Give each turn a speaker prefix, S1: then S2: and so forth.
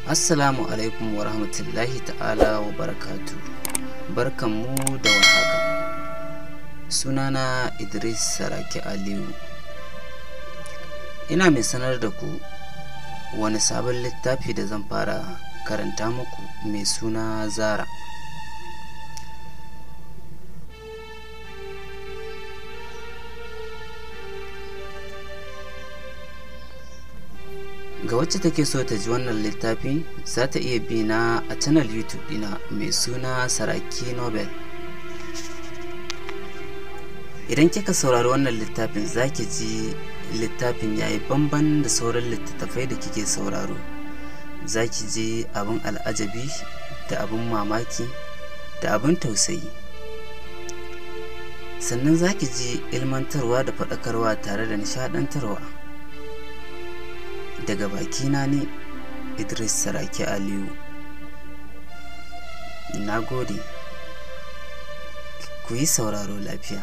S1: Assalamu alaikum wa rahmatullahi ta'ala wa barakatu. Barkanmu da warhaka. Sunana Idris Saraki Aliyu. Ina mai sanar da ku wani sabon littafi da zan fara karanta muku mai suna Zara. Ga wacce take so ta ji wannan littafi, za ta iya bi na a channel YouTube dina mai suna Saraki Novel. Idan kika saurari wannan littafin, za ki ji littafin yayi bamban da sauran littattafai da kike sauraro. Za ki ji abin al'ajabi da abin mamaki da abin tausayi. Sannan za ki ji ilmantarwa da faɗakarwa tare da nishaɗantarwa. Daga bakina ne, Idris Saraki Aliyu. Na gode. Ku yi sauraro lafiya.